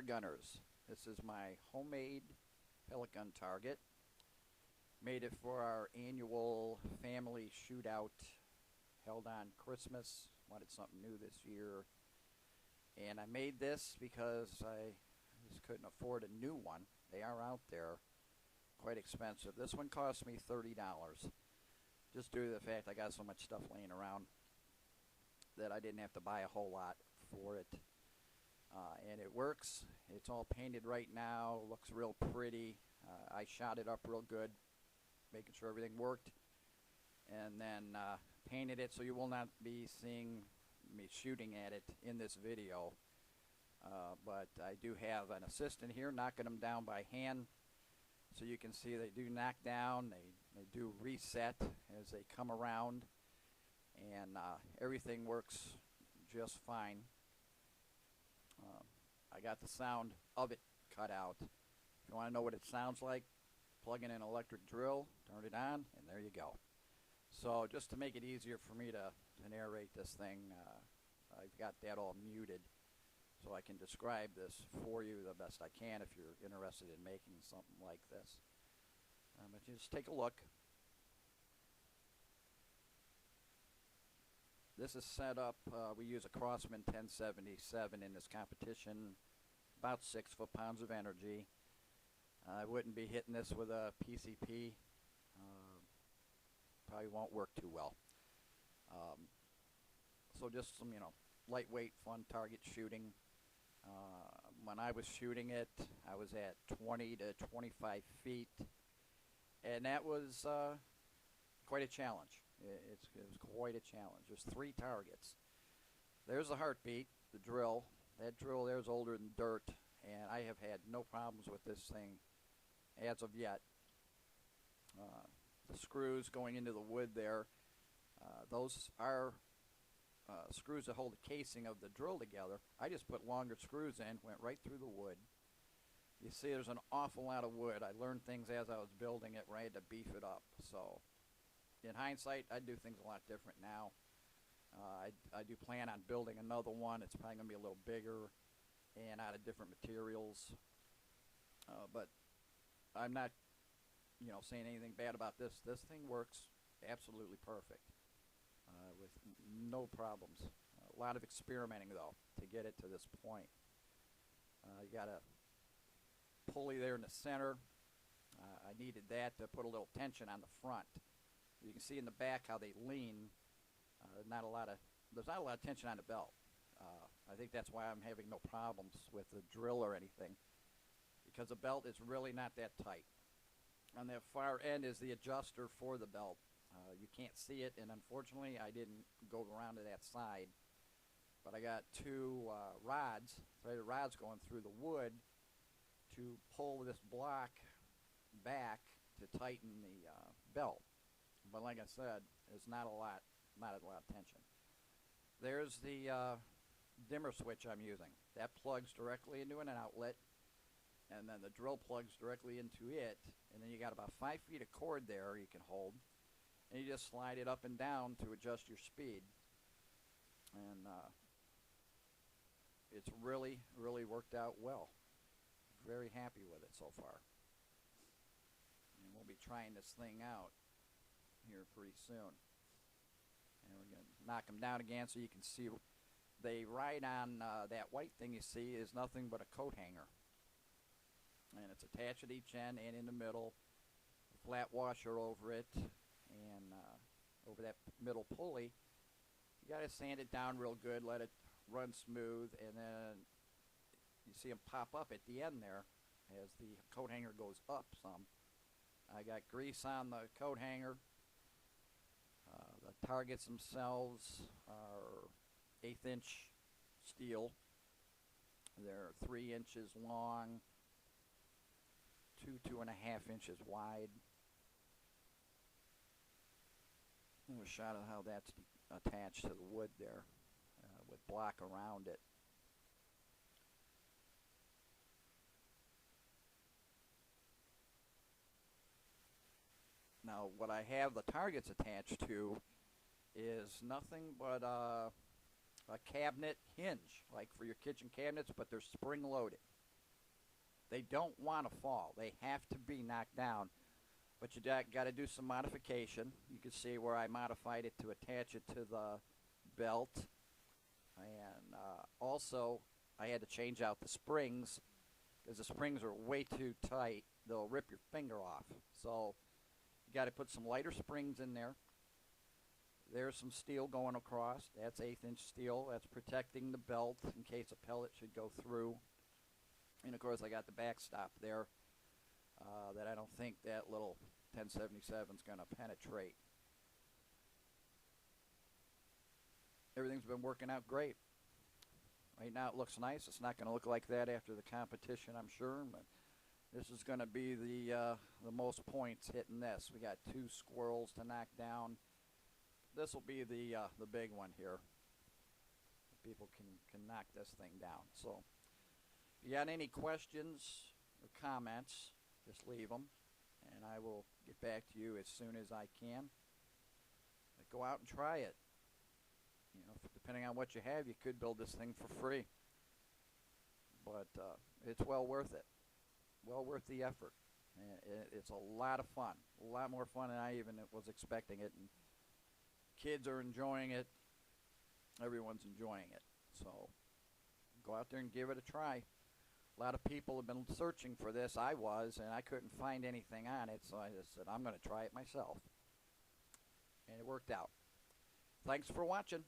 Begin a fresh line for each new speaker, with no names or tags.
gunners. This is my homemade pellet gun target. Made it for our annual family shootout held on Christmas. Wanted something new this year. And I made this because I just couldn't afford a new one. They are out there, quite expensive. This one cost me $30. Just due to the fact I got so much stuff laying around that I didn't have to buy a whole lot for it. And it works. It's all painted right now. Looks real pretty. I shot it up real good, making sure everything worked, and then painted it so you will not be seeing me shooting at it in this video. But I do have an assistant here knocking them down by hand, so you can see they do knock down, they do reset as they come around, and everything works just fine. I got the sound of it cut out. If you want to know what it sounds like, plug in an electric drill, turn it on, and there you go. So just to make it easier for me to narrate this thing, I've got that all muted so I can describe this for you the best I can if you're interested in making something like this. But just take a look. This is set up, we use a Crossman 1077 in this competition, about 6 foot-pounds of energy. I wouldn't be hitting this with a PCP. Probably won't work too well. So just some, lightweight, fun target shooting. When I was shooting it, I was at 20 to 25 feet, and that was quite a challenge. It was quite a challenge. There's 3 targets. There's the heartbeat, the drill. That drill there is older than dirt, and I have had no problems with this thing as of yet. The screws going into the wood there, those are screws that hold the casing of the drill together. I just put longer screws in, went right through the wood. You see there's an awful lot of wood. I learned things as I was building it where I had to beef it up. So in hindsight, I'd do things a lot different now. I do plan on building another one. It's probably going to be a little bigger and out of different materials. But I'm not, saying anything bad about this. This thing works absolutely perfect with no problems. A lot of experimenting, though, to get it to this point. You got a pulley there in the center. I needed that to put a little tension on the front. You can see in the back how they lean. There's not a lot of tension on the belt. I think that's why I'm having no problems with the drill or anything, because the belt is really not that tight. On the far end is the adjuster for the belt. You can't see it, and unfortunately I didn't go around to that side, but I got 2 rods, threaded rods going through the wood to pull this block back to tighten the belt. But like I said, there's not a lot of tension. There's the dimmer switch I'm using. That plugs directly into an outlet, and then the drill plugs directly into it, and then you got about 5 feet of cord there you can hold, and you just slide it up and down to adjust your speed. And it's really worked out well. Very happy with it so far. And we'll be trying this thing out here pretty soon. And we're going to knock them down again so you can see. They ride on that white thing you see is nothing but a coat hanger. And it's attached at each end and in the middle. A flat washer over it, and over that middle pulley. You got to sand it down real good, let it run smooth, and then you see them pop up at the end there as the coat hanger goes up some. I got grease on the coat hanger. The targets themselves are 1/8 inch steel. They're 3 inches long, 2.5 inches wide. And a shot of how that's attached to the wood there with block around it. Now what I have the targets attached to is nothing but a cabinet hinge, like for your kitchen cabinets, but they're spring loaded. They don't want to fall. They have to be knocked down. But you got to do some modification. You can see where I modified it to attach it to the belt. And also, I had to change out the springs because the springs are way too tight. They'll rip your finger off. So you got to put some lighter springs in there. There's some steel going across. That's 1/8" steel. That's protecting the belt in case a pellet should go through. And of course, I got the backstop there that I don't think that little 1077 is going to penetrate. Everything's been working out great. Right now it looks nice. It's not going to look like that after the competition, I'm sure, but this is going to be the most points hitting this. We got 2 squirrels to knock down. This will be the big one here. People can knock this thing down. So if you got any questions or comments, just leave them, and I will get back to you as soon as I can. But go out and try it. You know, depending on what you have, you could build this thing for free. But it's well worth it. Well worth the effort. It's a lot of fun. A lot more fun than I even was expecting it. And kids are enjoying it. Everyone's enjoying it. So go out there and give it a try. A lot of people have been searching for this. I was, and I couldn't find anything on it. So I just said, I'm going to try it myself. And it worked out. Thanks for watching.